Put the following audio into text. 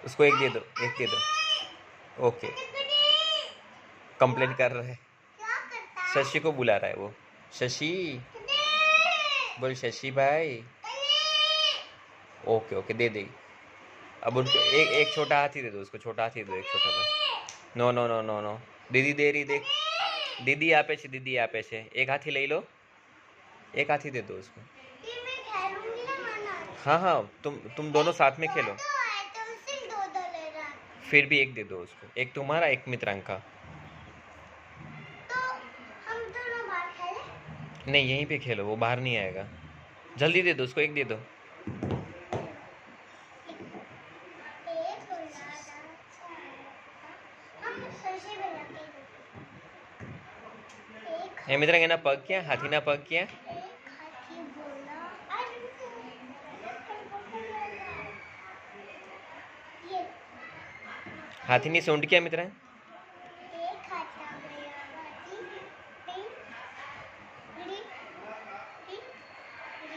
उसको एक दे दो, एक दे दो। ओके, कंप्लेन कर रहा है, शशि को बुला रहा है वो। शशि बोल, शशि भाई। ओके ओके, दे देगी। अब उनको एक छोटा हाथी दे दो, उसको छोटा हाथी दे दो, एक छोटा सा। No no no no no, दीदी दे रही, देख दीदी आपे छे, दीदी आपे छे। एक हाथी ले लो, एक हाथी दे दो उसको। हाँ हाँ, तुम दोनों साथ में खेलो। फिर भी एक दे दो उसको, एक तुम्हारा एक मित्रांका। नहीं, यहीं पे खेलो, वो बाहर नहीं आएगा। जल्दी दे दो उसको, एक दे दो। એ મિત્ર એના પગ ક્યાં, હાથીના પગ ક્યાં? હાથીની સૂંઢ ક્યાં મિત્ર?